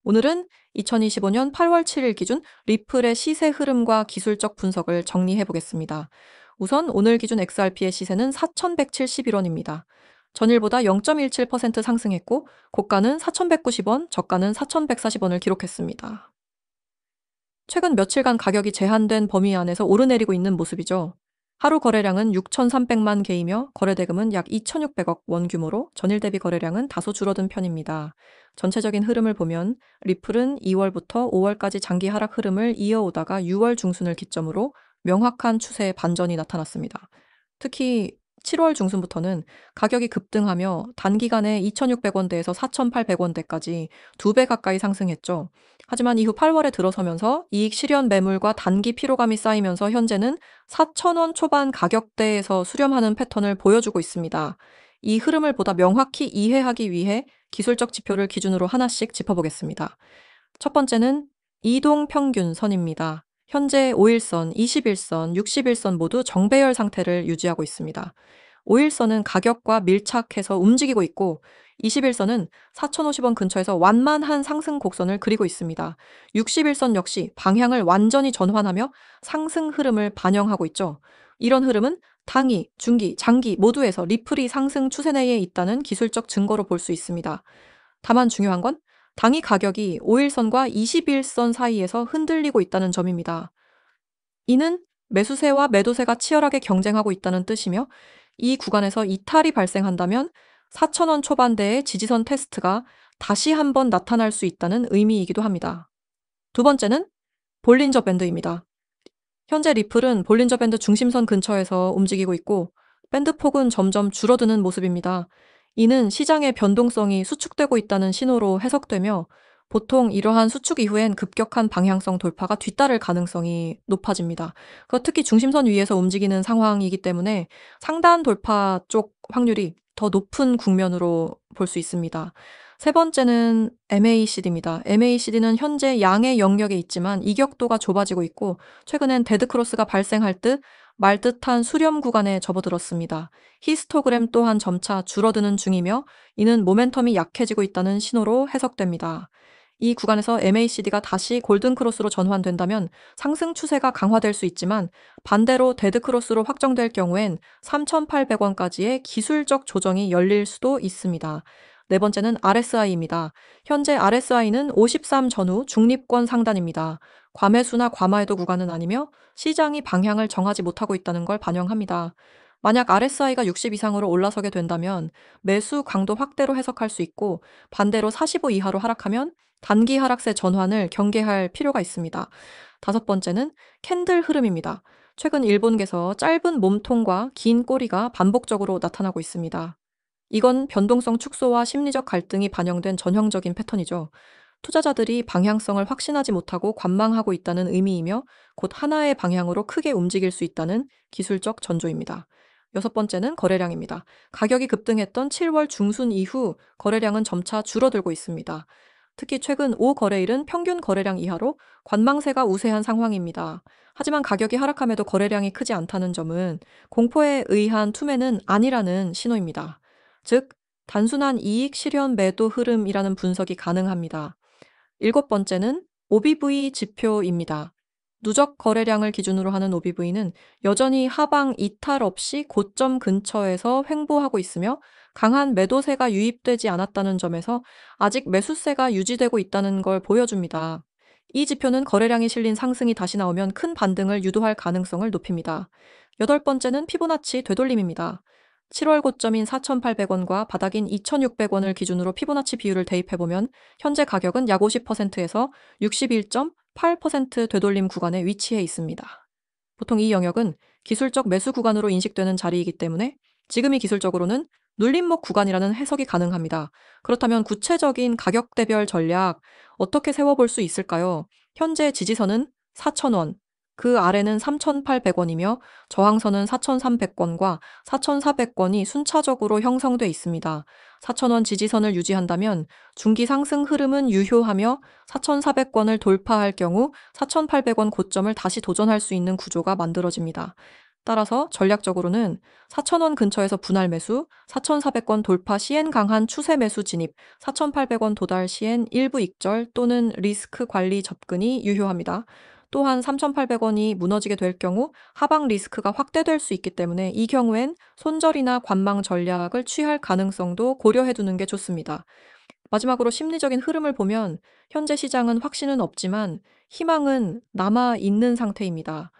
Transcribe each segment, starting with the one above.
오늘은 2025년 8월 7일 기준 리플의 시세 흐름과 기술적 분석을 정리해 보겠습니다. 우선 오늘 기준 XRP의 시세는 4,171원입니다. 전일보다 0.17% 상승했고 고가는 4,190원, 저가는 4,140원을 기록했습니다. 최근 며칠간 가격이 제한된 범위 안에서 오르내리고 있는 모습이죠. 하루 거래량은 6,300만 개이며 거래대금은 약 2,600억 원 규모로 전일 대비 거래량은 다소 줄어든 편입니다. 전체적인 흐름을 보면 리플은 2월부터 5월까지 장기 하락 흐름을 이어오다가 6월 중순을 기점으로 명확한 추세의 반전이 나타났습니다. 특히 7월 중순부터는 가격이 급등하며 단기간에 2,600원대에서 4,800원대까지 2배 가까이 상승했죠. 하지만 이후 8월에 들어서면서 이익 실현 매물과 단기 피로감이 쌓이면서 현재는 4,000원 초반 가격대에서 수렴하는 패턴을 보여주고 있습니다. 이 흐름을 보다 명확히 이해하기 위해 기술적 지표를 기준으로 하나씩 짚어보겠습니다. 첫 번째는 이동 평균선입니다. 현재 5일선, 21선, 61선 모두 정배열 상태를 유지하고 있습니다. 5일선은 가격과 밀착해서 움직이고 있고 21선은 4,050원 근처에서 완만한 상승 곡선을 그리고 있습니다. 61선 역시 방향을 완전히 전환하며 상승 흐름을 반영하고 있죠. 이런 흐름은 단기, 중기, 장기 모두에서 리플이 상승 추세 내에 있다는 기술적 증거로 볼 수 있습니다. 다만 중요한 건 당이 가격이 5일선과 21선 사이에서 흔들리고 있다는 점입니다. 이는 매수세와 매도세가 치열하게 경쟁하고 있다는 뜻이며 이 구간에서 이탈이 발생한다면 4,000원 초반대의 지지선 테스트가 다시 한번 나타날 수 있다는 의미이기도 합니다. 두 번째는 볼린저 밴드입니다. 현재 리플은 볼린저 밴드 중심선 근처에서 움직이고 있고 밴드 폭은 점점 줄어드는 모습입니다. 이는 시장의 변동성이 수축되고 있다는 신호로 해석되며 보통 이러한 수축 이후엔 급격한 방향성 돌파가 뒤따를 가능성이 높아집니다. 특히 중심선 위에서 움직이는 상황이기 때문에 상단 돌파 쪽 확률이 더 높은 국면으로 볼 수 있습니다. 세 번째는 MACD입니다. MACD는 현재 양의 영역에 있지만 이격도가 좁아지고 있고 최근엔 데드크로스가 발생할 듯 말 듯한 수렴 구간에 접어들었습니다. 히스토그램 또한 점차 줄어드는 중이며 이는 모멘텀이 약해지고 있다는 신호로 해석됩니다. 이 구간에서 MACD가 다시 골든크로스로 전환된다면 상승 추세가 강화될 수 있지만 반대로 데드크로스로 확정될 경우엔 3,800원까지의 기술적 조정이 열릴 수도 있습니다. 네 번째는 RSI입니다. 현재 RSI는 53 전후 중립권 상단입니다. 과매수나 과마해도 구간은 아니며 시장이 방향을 정하지 못하고 있다는 걸 반영합니다. 만약 RSI가 60 이상으로 올라서게 된다면 매수 강도 확대로 해석할 수 있고 반대로 45 이하로 하락하면 단기 하락세 전환을 경계할 필요가 있습니다. 다섯 번째는 캔들 흐름입니다. 최근 일본계에서 짧은 몸통과 긴 꼬리가 반복적으로 나타나고 있습니다. 이건 변동성 축소와 심리적 갈등이 반영된 전형적인 패턴이죠. 투자자들이 방향성을 확신하지 못하고 관망하고 있다는 의미이며 곧 하나의 방향으로 크게 움직일 수 있다는 기술적 전조입니다. 여섯 번째는 거래량입니다. 가격이 급등했던 7월 중순 이후 거래량은 점차 줄어들고 있습니다. 특히 최근 5거래일은 평균 거래량 이하로 관망세가 우세한 상황입니다. 하지만 가격이 하락함에도 거래량이 크지 않다는 점은 공포에 의한 투매는 아니라는 신호입니다. 즉, 단순한 이익 실현 매도 흐름이라는 분석이 가능합니다. 일곱 번째는 OBV 지표입니다. 누적 거래량을 기준으로 하는 OBV는 여전히 하방 이탈 없이 고점 근처에서 횡보하고 있으며 강한 매도세가 유입되지 않았다는 점에서 아직 매수세가 유지되고 있다는 걸 보여줍니다. 이 지표는 거래량이 실린 상승이 다시 나오면 큰 반등을 유도할 가능성을 높입니다. 여덟 번째는 피보나치 되돌림입니다. 7월 고점인 4,800원과 바닥인 2,600원을 기준으로 피보나치 비율을 대입해보면 현재 가격은 약 50%에서 61.8% 되돌림 구간에 위치해 있습니다. 보통 이 영역은 기술적 매수 구간으로 인식되는 자리이기 때문에 지금이 기술적으로는 눌림목 구간이라는 해석이 가능합니다. 그렇다면 구체적인 가격대별 전략 어떻게 세워볼 수 있을까요? 현재 지지선은 4,000원, 그 아래는 3,800원이며 저항선은 4,300원과 4,400원이 순차적으로 형성돼 있습니다. 4,000원 지지선을 유지한다면 중기 상승 흐름은 유효하며 4,400원을 돌파할 경우 4,800원 고점을 다시 도전할 수 있는 구조가 만들어집니다. 따라서 전략적으로는 4,000원 근처에서 분할 매수, 4,400원 돌파 시엔 강한 추세 매수 진입, 4,800원 도달 시엔 일부 익절 또는 리스크 관리 접근이 유효합니다. 또한 3,800원이 무너지게 될 경우 하방 리스크가 확대될 수 있기 때문에 이 경우엔 손절이나 관망 전략을 취할 가능성도 고려해 두는 게 좋습니다. 마지막으로 심리적인 흐름을 보면 현재 시장은 확신은 없지만 희망은 남아 있는 상태입니다.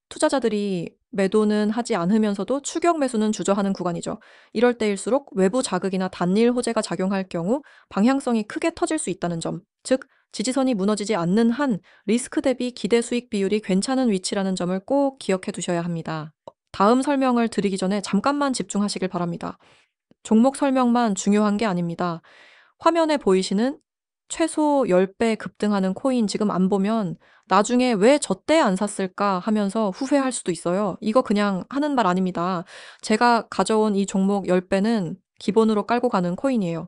투자자들이 매도는 하지 않으면서도 추격 매수는 주저하는 구간이죠. 이럴 때일수록 외부 자극이나 단일 호재가 작용할 경우 방향성이 크게 터질 수 있다는 점, 즉 지지선이 무너지지 않는 한 리스크 대비 기대 수익 비율이 괜찮은 위치라는 점을 꼭 기억해 두셔야 합니다. 다음 설명을 드리기 전에 잠깐만 집중하시길 바랍니다. 종목 설명만 중요한 게 아닙니다. 화면에 보이시는 최소 10배 급등하는 코인 지금 안 보면 나중에 '왜 저때 안 샀을까?' 하면서 후회할 수도 있어요. 이거 그냥 하는 말 아닙니다. 제가 가져온 이 종목 10배는 기본으로 깔고 가는 코인이에요.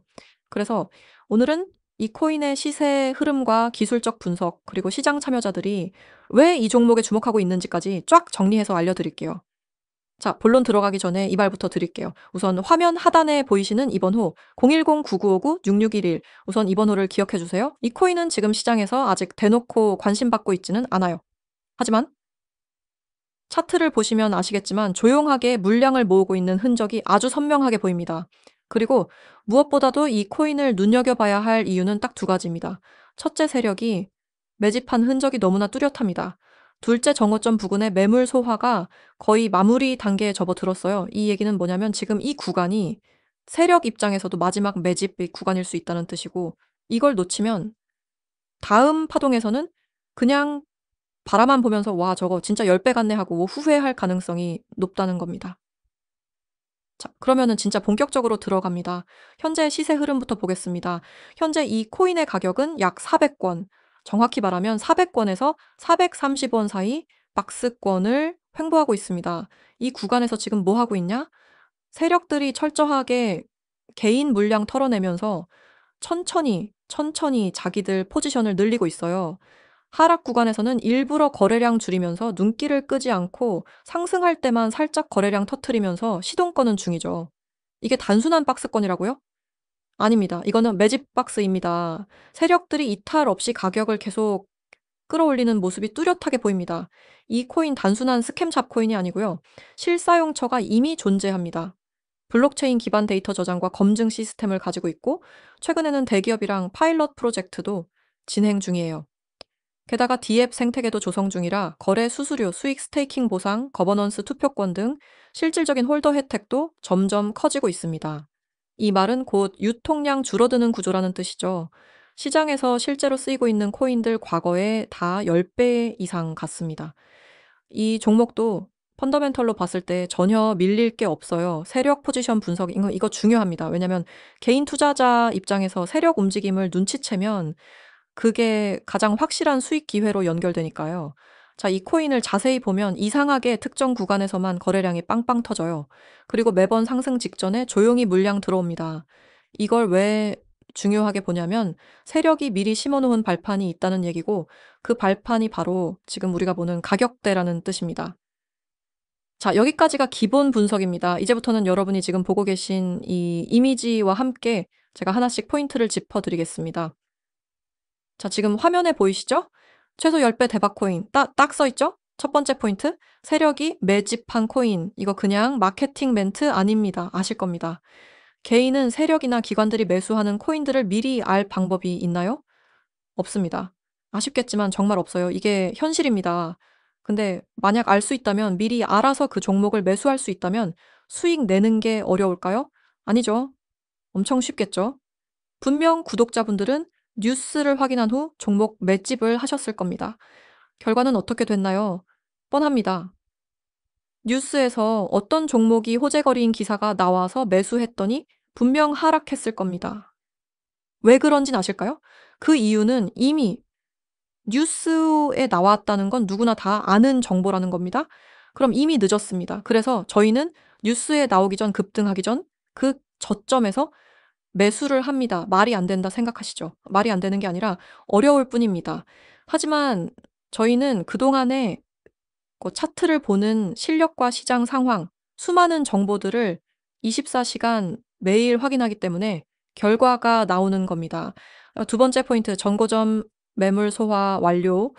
그래서 오늘은 이 코인의 시세 흐름과 기술적 분석 그리고 시장 참여자들이 왜 이 종목에 주목하고 있는지까지 쫙 정리해서 알려드릴게요. 자, 본론 들어가기 전에 이 말부터 드릴게요. 우선 화면 하단에 보이시는 이 번호 010-9959-6611 우선 이 번호를 기억해 주세요. 이 코인은 지금 시장에서 아직 대놓고 관심받고 있지는 않아요. 하지만 차트를 보시면 아시겠지만 조용하게 물량을 모으고 있는 흔적이 아주 선명하게 보입니다. 그리고 무엇보다도 이 코인을 눈여겨봐야 할 이유는 딱 두 가지입니다. 첫째 세력이 매집한 흔적이 너무나 뚜렷합니다. 둘째 정오점 부근의 매물 소화가 거의 마무리 단계에 접어들었어요. 이 얘기는 뭐냐면 지금 이 구간이 세력 입장에서도 마지막 매집 구간일 수 있다는 뜻이고 이걸 놓치면 다음 파동에서는 그냥 바라만 보면서 '와 저거 진짜 10배 같네.' 하고 후회할 가능성이 높다는 겁니다. 자, 그러면은 진짜 본격적으로 들어갑니다. 현재 시세 흐름부터 보겠습니다. 현재 이 코인의 가격은 약 400권, 정확히 말하면 400권에서 430원 사이 박스권을 횡보하고 있습니다. 이 구간에서 지금 뭐 하고 있냐? 세력들이 철저하게 개인 물량 털어내면서 천천히 자기들 포지션을 늘리고 있어요. 하락 구간에서는 일부러 거래량 줄이면서 눈길을 끄지 않고 상승할 때만 살짝 거래량 터트리면서 시동 거는 중이죠. 이게 단순한 박스권이라고요? 아닙니다. 이거는 매집 박스입니다. 세력들이 이탈 없이 가격을 계속 끌어올리는 모습이 뚜렷하게 보입니다. 이 코인 단순한 스캠 잡코인이 아니고요. 실사용처가 이미 존재합니다. 블록체인 기반 데이터 저장과 검증 시스템을 가지고 있고 최근에는 대기업이랑 파일럿 프로젝트도 진행 중이에요. 게다가 D앱 생태계도 조성 중이라 거래 수수료, 수익 스테이킹 보상, 거버넌스 투표권 등 실질적인 홀더 혜택도 점점 커지고 있습니다. 이 말은 곧 유통량 줄어드는 구조라는 뜻이죠. 시장에서 실제로 쓰이고 있는 코인들 과거에 다 10배 이상 갔습니다. 이 종목도 펀더멘털로 봤을 때 전혀 밀릴 게 없어요. 세력 포지션 분석, 이거 중요합니다. 왜냐면 개인 투자자 입장에서 세력 움직임을 눈치채면 그게 가장 확실한 수익 기회로 연결되니까요. 자, 이 코인을 자세히 보면 이상하게 특정 구간에서만 거래량이 빵빵 터져요. 그리고 매번 상승 직전에 조용히 물량 들어옵니다. 이걸 왜 중요하게 보냐면 세력이 미리 심어놓은 발판이 있다는 얘기고 그 발판이 바로 지금 우리가 보는 가격대라는 뜻입니다. 자, 여기까지가 기본 분석입니다. 이제부터는 여러분이 지금 보고 계신 이 이미지와 함께 제가 하나씩 포인트를 짚어드리겠습니다. 자, 지금 화면에 보이시죠? 최소 10배 대박 코인 딱 써 있죠? 첫 번째 포인트, 세력이 매집한 코인. 이거 그냥 마케팅 멘트 아닙니다. 아실 겁니다. 개인은 세력이나 기관들이 매수하는 코인들을 미리 알 방법이 있나요? 없습니다. 아쉽겠지만 정말 없어요. 이게 현실입니다. 근데 만약 알 수 있다면 미리 알아서 그 종목을 매수할 수 있다면 수익 내는 게 어려울까요? 아니죠. 엄청 쉽겠죠. 분명 구독자분들은 뉴스를 확인한 후 종목 맷집을 하셨을 겁니다. 결과는 어떻게 됐나요? 뻔합니다. 뉴스에서 어떤 종목이 호재거리인 기사가 나와서 매수했더니 분명 하락했을 겁니다. 왜 그런진 아실까요? 그 이유는 이미 뉴스에 나왔다는 건 누구나 다 아는 정보라는 겁니다. 그럼 이미 늦었습니다. 그래서 저희는 뉴스에 나오기 전 급등하기 전 그 저점에서 매수를 합니다. 말이 안 된다 생각하시죠? 말이 안 되는 게 아니라 어려울 뿐입니다. 하지만 저희는 그동안에 차트를 보는 실력과 시장 상황, 수많은 정보들을 24시간 매일 확인하기 때문에 결과가 나오는 겁니다. 두 번째 포인트, 전고점 매물 소화 완료.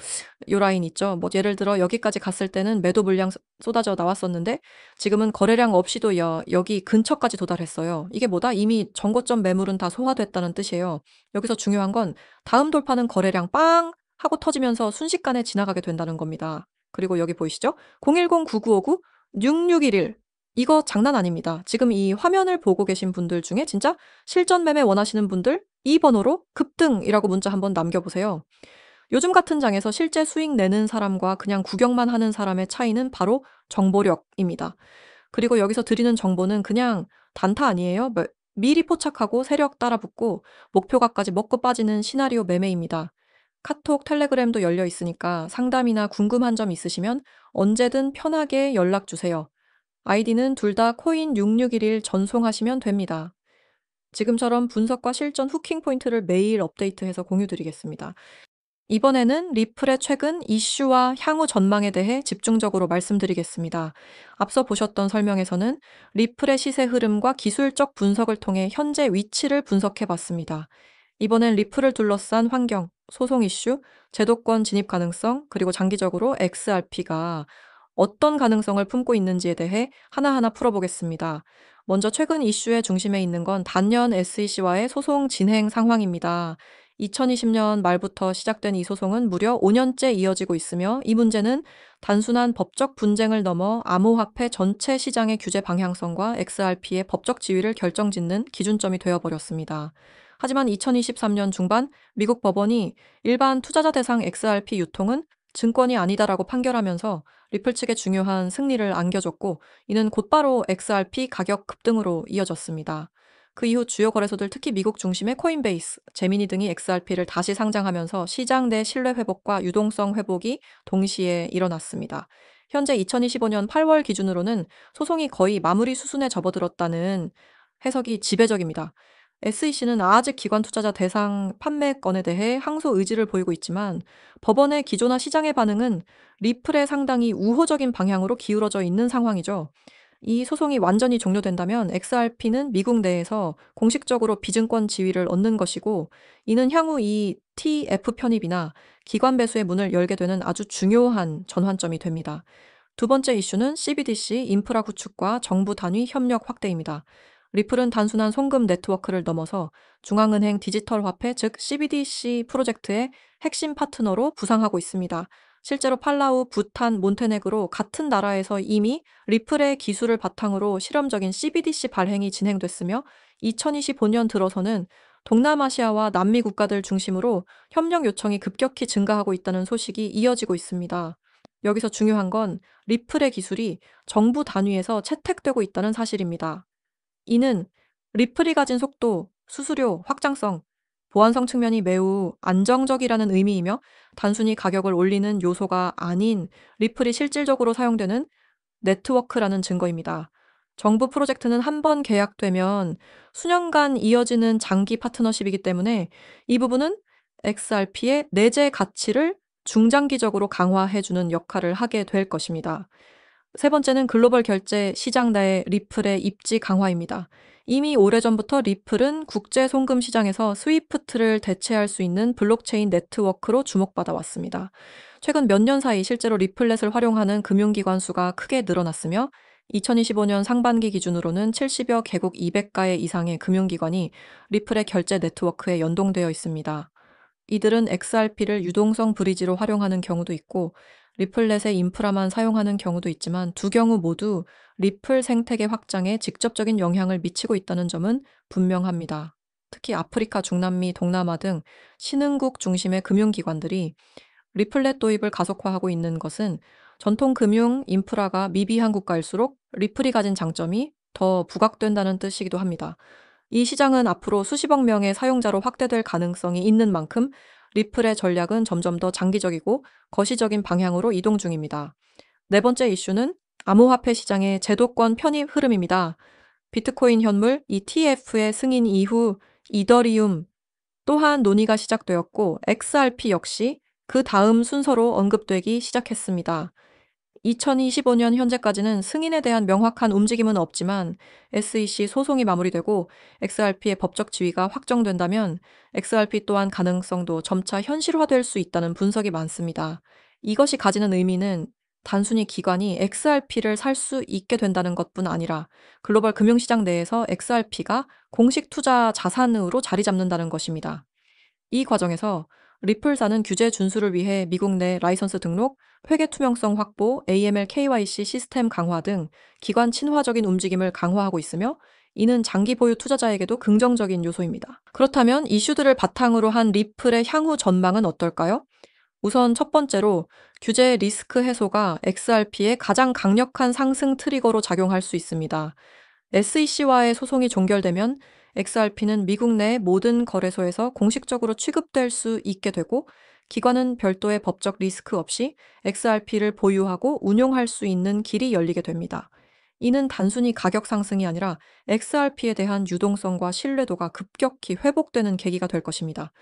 요 라인 있죠. 예를 들어 여기까지 갔을 때는 매도 물량 쏟아져 나왔었는데 지금은 거래량 없이도 여기 근처까지 도달했어요. 이게 뭐다? 이미 전고점 매물은 다 소화됐다는 뜻이에요. 여기서 중요한 건 다음 돌파는 거래량 빵 하고 터지면서 순식간에 지나가게 된다는 겁니다. 그리고 여기 보이시죠? 010-9959-6611. 이거 장난 아닙니다. 지금 이 화면을 보고 계신 분들 중에 진짜 실전 매매 원하시는 분들 이 번호로 급등이라고 문자 한번 남겨보세요. 요즘 같은 장에서 실제 수익 내는 사람과 그냥 구경만 하는 사람의 차이는 바로 정보력입니다. 그리고 여기서 드리는 정보는 그냥 단타 아니에요. 미리 포착하고 세력 따라붙고 목표가까지 먹고 빠지는 시나리오 매매입니다. 카톡, 텔레그램도 열려 있으니까 상담이나 궁금한 점 있으시면 언제든 편하게 연락 주세요. 아이디는 둘 다 코인 6611 전송하시면 됩니다. 지금처럼 분석과 실전 후킹 포인트를 매일 업데이트해서 공유드리겠습니다. 이번에는 리플의 최근 이슈와 향후 전망에 대해 집중적으로 말씀드리겠습니다. 앞서 보셨던 설명에서는 리플의 시세 흐름과 기술적 분석을 통해 현재 위치를 분석해 봤습니다. 이번엔 리플을 둘러싼 환경, 소송 이슈, 제도권 진입 가능성, 그리고 장기적으로 XRP가 어떤 가능성을 품고 있는지에 대해 하나하나 풀어보겠습니다. 먼저 최근 이슈의 중심에 있는 건 단연 SEC와의 소송 진행 상황입니다. 2020년 말부터 시작된 이 소송은 무려 5년째 이어지고 있으며 이 문제는 단순한 법적 분쟁을 넘어 암호화폐 전체 시장의 규제 방향성과 XRP의 법적 지위를 결정짓는 기준점이 되어버렸습니다. 하지만 2023년 중반 미국 법원이 일반 투자자 대상 XRP 유통은 증권이 아니다라고 판결하면서 리플 측에 중요한 승리를 안겨줬고 이는 곧바로 XRP 가격 급등으로 이어졌습니다. 그 이후 주요 거래소들 특히 미국 중심의 코인베이스, 제미니 등이 XRP를 다시 상장하면서 시장 내 신뢰 회복과 유동성 회복이 동시에 일어났습니다. 현재 2025년 8월 기준으로는 소송이 거의 마무리 수순에 접어들었다는 해석이 지배적입니다. SEC는 아직 기관 투자자 대상 판매건에 대해 항소 의지를 보이고 있지만 법원의 기조나 시장의 반응은 리플에 상당히 우호적인 방향으로 기울어져 있는 상황이죠. 이 소송이 완전히 종료된다면 XRP는 미국 내에서 공식적으로 비증권 지위를 얻는 것이고 이는 향후 이 TF 편입이나 기관 배수의 문을 열게 되는 아주 중요한 전환점이 됩니다. 두 번째 이슈는 CBDC 인프라 구축과 정부 단위 협력 확대입니다. 리플은 단순한 송금 네트워크를 넘어서 중앙은행 디지털 화폐 즉 CBDC 프로젝트의 핵심 파트너로 부상하고 있습니다. 실제로 팔라우, 부탄, 몬테네그로 같은 나라에서 이미 리플의 기술을 바탕으로 실험적인 CBDC 발행이 진행됐으며 2025년 들어서는 동남아시아와 남미 국가들 중심으로 협력 요청이 급격히 증가하고 있다는 소식이 이어지고 있습니다. 여기서 중요한 건 리플의 기술이 정부 단위에서 채택되고 있다는 사실입니다. 이는 리플이 가진 속도, 수수료, 확장성, 보안성 측면이 매우 안정적이라는 의미이며 단순히 가격을 올리는 요소가 아닌 리플이 실질적으로 사용되는 네트워크라는 증거입니다. 정부 프로젝트는 한 번 계약되면 수년간 이어지는 장기 파트너십이기 때문에 이 부분은 XRP의 내재 가치를 중장기적으로 강화해주는 역할을 하게 될 것입니다. 세 번째는 글로벌 결제 시장 내의 리플의 입지 강화입니다. 이미 오래전부터 리플은 국제 송금 시장에서 스위프트를 대체할 수 있는 블록체인 네트워크로 주목받아 왔습니다. 최근 몇 년 사이 실제로 리플렛을 활용하는 금융기관 수가 크게 늘어났으며 2025년 상반기 기준으로는 70여 개국 200가의 이상의 금융기관이 리플의 결제 네트워크에 연동되어 있습니다. 이들은 XRP를 유동성 브리지로 활용하는 경우도 있고 리플렛의 인프라만 사용하는 경우도 있지만 두 경우 모두 리플 생태계 확장에 직접적인 영향을 미치고 있다는 점은 분명합니다. 특히 아프리카, 중남미, 동남아 등 신흥국 중심의 금융기관들이 리플렛 도입을 가속화하고 있는 것은 전통 금융 인프라가 미비한 국가일수록 리플이 가진 장점이 더 부각된다는 뜻이기도 합니다. 이 시장은 앞으로 수십억 명의 사용자로 확대될 가능성이 있는 만큼 리플의 전략은 점점 더 장기적이고 거시적인 방향으로 이동 중입니다. 네 번째 이슈는 암호화폐 시장의 제도권 편입 흐름입니다. 비트코인 현물 ETF의 승인 이후 이더리움 또한 논의가 시작되었고 XRP 역시 그 다음 순서로 언급되기 시작했습니다. 2025년 현재까지는 승인에 대한 명확한 움직임은 없지만 SEC 소송이 마무리되고 XRP의 법적 지위가 확정된다면 XRP 또한 가능성도 점차 현실화될 수 있다는 분석이 많습니다. 이것이 가지는 의미는 단순히 기관이 XRP를 살 수 있게 된다는 것뿐 아니라 글로벌 금융시장 내에서 XRP가 공식 투자 자산으로 자리 잡는다는 것입니다. 이 과정에서 리플사는 규제 준수를 위해 미국 내 라이선스 등록, 회계 투명성 확보, AML KYC 시스템 강화 등 기관 친화적인 움직임을 강화하고 있으며 이는 장기 보유 투자자에게도 긍정적인 요소입니다. 그렇다면 이슈들을 바탕으로 한 리플의 향후 전망은 어떨까요? 우선 첫 번째로 규제 리스크 해소가 XRP의 가장 강력한 상승 트리거로 작용할 수 있습니다. SEC와의 소송이 종결되면 XRP는 미국 내 모든 거래소에서 공식적으로 취급될 수 있게 되고 기관은 별도의 법적 리스크 없이 XRP를 보유하고 운용할 수 있는 길이 열리게 됩니다. 이는 단순히 가격 상승이 아니라 XRP에 대한 유동성과 신뢰도가 급격히 회복되는 계기가 될 것입니다.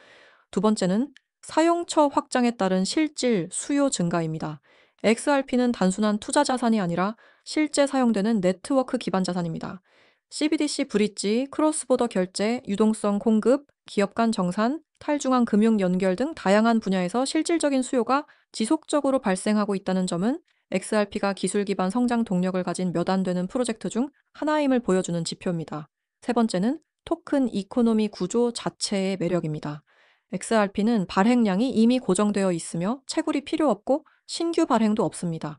두 번째는 사용처 확장에 따른 실질 수요 증가입니다. XRP는 단순한 투자 자산이 아니라 실제 사용되는 네트워크 기반 자산입니다. CBDC 브릿지, 크로스보더 결제, 유동성 공급, 기업 간 정산, 탈중앙 금융 연결 등 다양한 분야에서 실질적인 수요가 지속적으로 발생하고 있다는 점은 XRP가 기술 기반 성장 동력을 가진 몇 안 되는 프로젝트 중 하나임을 보여주는 지표입니다. 세 번째는 토큰 이코노미 구조 자체의 매력입니다. XRP는 발행량이 이미 고정되어 있으며 채굴이 필요 없고 신규 발행도 없습니다.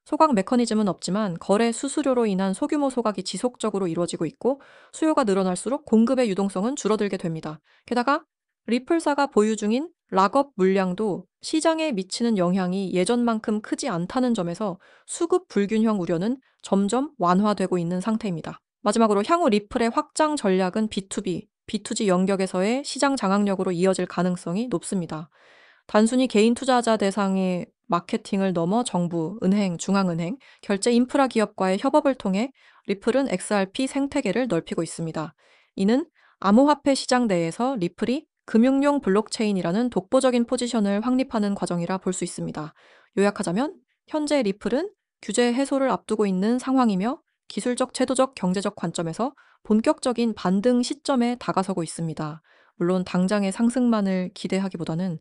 소각 메커니즘은 없지만 거래 수수료로 인한 소규모 소각이 지속적으로 이루어지고 있고 수요가 늘어날수록 공급의 유동성은 줄어들게 됩니다. 게다가 리플사가 보유 중인 락업 물량도 시장에 미치는 영향이 예전만큼 크지 않다는 점에서 수급 불균형 우려는 점점 완화되고 있는 상태입니다. 마지막으로 향후 리플의 확장 전략은 B2B, B2G 영역에서의 시장 장악력으로 이어질 가능성이 높습니다. 단순히 개인 투자자 대상의 마케팅을 넘어 정부, 은행, 중앙은행, 결제 인프라 기업과의 협업을 통해 리플은 XRP 생태계를 넓히고 있습니다. 이는 암호화폐 시장 내에서 리플이 금융용 블록체인이라는 독보적인 포지션을 확립하는 과정이라 볼 수 있습니다. 요약하자면 현재 리플은 규제 해소를 앞두고 있는 상황이며 기술적, 제도적, 경제적 관점에서 본격적인 반등 시점에 다가서고 있습니다. 물론 당장의 상승만을 기대하기보다는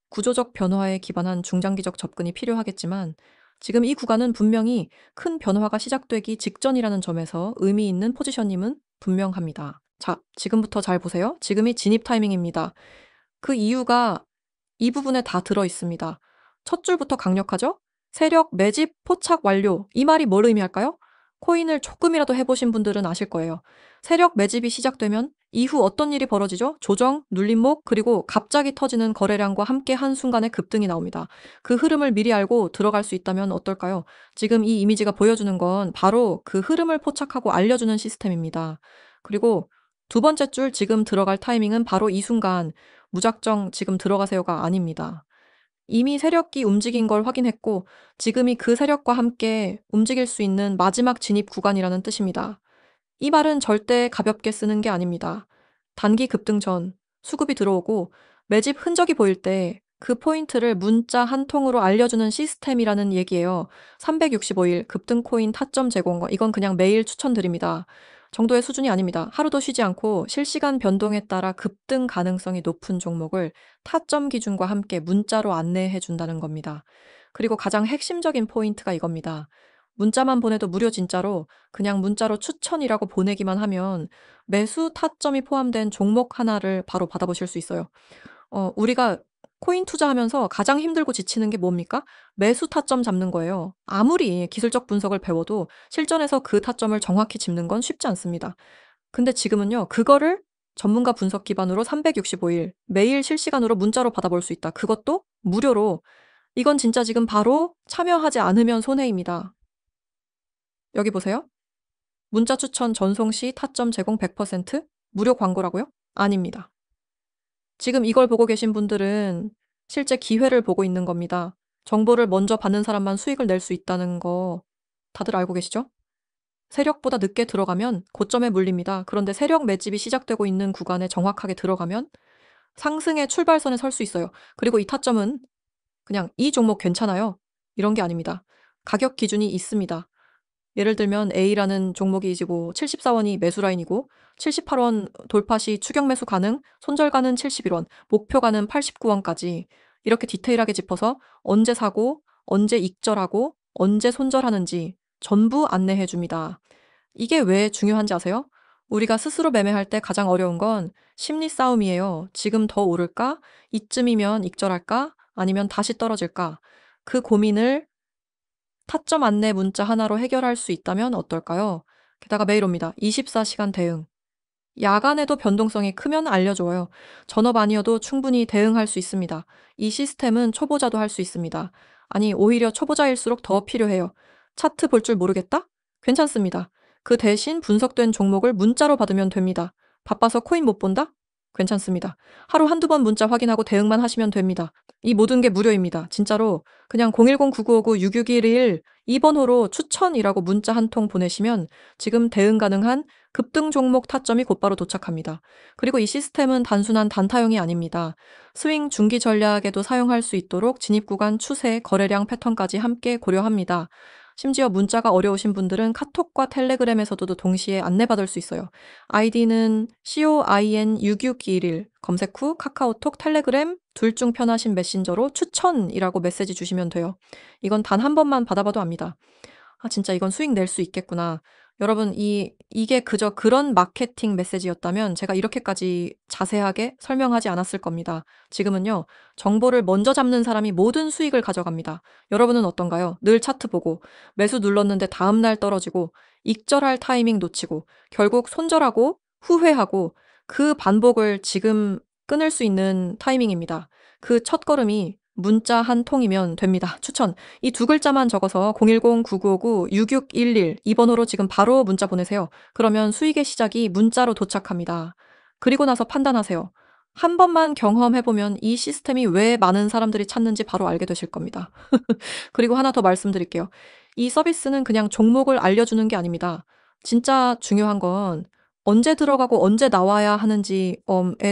구조적 변화에 기반한 중장기적 접근이 필요하겠지만 지금 이 구간은 분명히 큰 변화가 시작되기 직전이라는 점에서 의미 있는 포지션임은 분명합니다. 자, 지금부터 잘 보세요. 지금이 진입 타이밍입니다. 그 이유가 이 부분에 다 들어 있습니다. 첫 줄부터 강력하죠? 세력 매집 포착 완료. 이 말이 뭘 의미할까요? 코인을 조금이라도 해보신 분들은 아실 거예요. 세력 매집이 시작되면 이후 어떤 일이 벌어지죠? 조정, 눌림목, 그리고 갑자기 터지는 거래량과 함께 한순간에 급등이 나옵니다. 그 흐름을 미리 알고 들어갈 수 있다면 어떨까요? 지금 이 이미지가 보여주는 건 바로 그 흐름을 포착하고 알려주는 시스템입니다. 그리고 두 번째 줄 지금 들어갈 타이밍은 바로 이 순간 무작정 지금 들어가세요가 아닙니다. 이미 세력이 움직인 걸 확인했고 지금이 그 세력과 함께 움직일 수 있는 마지막 진입 구간이라는 뜻입니다. 이 말은 절대 가볍게 쓰는 게 아닙니다. 단기 급등 전 수급이 들어오고 매집 흔적이 보일 때 그 포인트를 문자 한 통으로 알려주는 시스템이라는 얘기예요. 365일 급등 코인 타점 제공, 이건 그냥 매일 추천드립니다. 정도의 수준이 아닙니다. 하루도 쉬지 않고 실시간 변동에 따라 급등 가능성이 높은 종목을 타점 기준과 함께 문자로 안내해 준다는 겁니다. 그리고 가장 핵심적인 포인트가 이겁니다. 문자만 보내도 무료 진짜로 그냥 문자로 추천이라고 보내기만 하면 매수 타점이 포함된 종목 하나를 바로 받아보실 수 있어요. 우리가 코인 투자하면서 가장 힘들고 지치는 게 뭡니까? 매수 타점 잡는 거예요. 아무리 기술적 분석을 배워도 실전에서 그 타점을 정확히 짚는 건 쉽지 않습니다. 근데 지금은요, 그거를 전문가 분석 기반으로 365일 매일 실시간으로 문자로 받아볼 수 있다. 그것도 무료로. 이건 진짜 지금 바로 참여하지 않으면 손해입니다. 여기 보세요. 문자 추천 전송 시 타점 제공 100% 무료 광고라고요? 아닙니다. 지금 이걸 보고 계신 분들은 실제 기회를 보고 있는 겁니다. 정보를 먼저 받는 사람만 수익을 낼 수 있다는 거 다들 알고 계시죠? 세력보다 늦게 들어가면 고점에 물립니다. 그런데 세력 매집이 시작되고 있는 구간에 정확하게 들어가면 상승의 출발선에 설 수 있어요. 그리고 이 타점은 그냥 이 종목 괜찮아요. 이런 게 아닙니다. 가격 기준이 있습니다. 예를 들면 A라는 종목이 지고 74원이 매수 라인이고 78원 돌파 시 추격 매수 가능, 손절가는 71원, 목표가는 89원까지 이렇게 디테일하게 짚어서 언제 사고, 언제 익절하고, 언제 손절하는지 전부 안내해 줍니다. 이게 왜 중요한지 아세요? 우리가 스스로 매매할 때 가장 어려운 건 심리 싸움이에요. 지금 더 오를까? 이쯤이면 익절할까? 아니면 다시 떨어질까? 그 고민을 타점 안내 문자 하나로 해결할 수 있다면 어떨까요? 게다가 메일 옵니다. 24시간 대응. 야간에도 변동성이 크면 알려줘요. 전업 아니어도 충분히 대응할 수 있습니다. 이 시스템은 초보자도 할 수 있습니다. 아니, 오히려 초보자일수록 더 필요해요. 차트 볼 줄 모르겠다? 괜찮습니다. 그 대신 분석된 종목을 문자로 받으면 됩니다. 바빠서 코인 못 본다? 괜찮습니다. 하루 한두 번 문자 확인하고 대응만 하시면 됩니다. 이 모든 게 무료입니다. 진짜로 그냥 010-9959-6611 이 번호로 추천이라고 문자 한 통 보내시면 지금 대응 가능한 급등 종목 타점이 곧바로 도착합니다. 그리고 이 시스템은 단순한 단타형이 아닙니다. 스윙 중기 전략에도 사용할 수 있도록 진입 구간 추세, 거래량 패턴까지 함께 고려합니다. 심지어 문자가 어려우신 분들은 카톡과 텔레그램에서도 동시에 안내받을 수 있어요. 아이디는 COIN66211 검색 후 카카오톡, 텔레그램 둘 중 편하신 메신저로 추천이라고 메시지 주시면 돼요. 이건 단 한 번만 받아봐도 압니다. 아, 진짜 이건 수익 낼 수 있겠구나. 여러분, 이게 그저 그런 마케팅 메시지였다면 제가 이렇게까지 자세하게 설명하지 않았을 겁니다. 지금은요, 정보를 먼저 잡는 사람이 모든 수익을 가져갑니다. 여러분은 어떤가요? 늘 차트 보고, 매수 눌렀는데 다음날 떨어지고, 익절할 타이밍 놓치고, 결국 손절하고, 후회하고, 그 반복을 지금 끊을 수 있는 타이밍입니다. 그 첫걸음이 문자 한 통이면 됩니다. 추천. 이 두 글자만 적어서 010-9959-6611 이 번호로 지금 바로 문자 보내세요. 그러면 수익의 시작이 문자로 도착합니다. 그리고 나서 판단하세요. 한 번만 경험해보면 이 시스템이 왜 많은 사람들이 찾는지 바로 알게 되실 겁니다. 그리고 하나 더 말씀드릴게요. 이 서비스는 그냥 종목을 알려주는 게 아닙니다. 진짜 중요한 건 언제 들어가고 언제 나와야 하는지에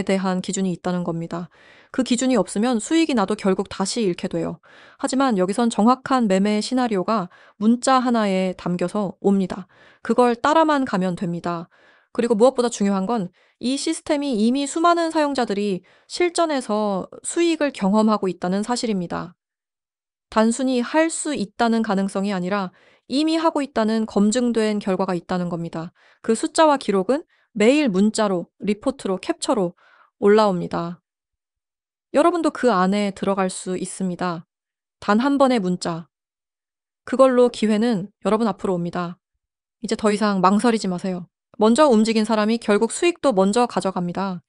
대한 기준이 있다는 겁니다. 그 기준이 없으면 수익이 나도 결국 다시 잃게 돼요. 하지만 여기선 정확한 매매 시나리오가 문자 하나에 담겨서 옵니다. 그걸 따라만 가면 됩니다. 그리고 무엇보다 중요한 건 이 시스템이 이미 수많은 사용자들이 실전에서 수익을 경험하고 있다는 사실입니다. 단순히 할 수 있다는 가능성이 아니라 이미 하고 있다는 검증된 결과가 있다는 겁니다. 그 숫자와 기록은 매일 문자로, 리포트로, 캡처로 올라옵니다. 여러분도 그 안에 들어갈 수 있습니다. 단 한 번의 문자. 그걸로 기회는 여러분 앞으로 옵니다. 이제 더 이상 망설이지 마세요. 먼저 움직인 사람이 결국 수익도 먼저 가져갑니다.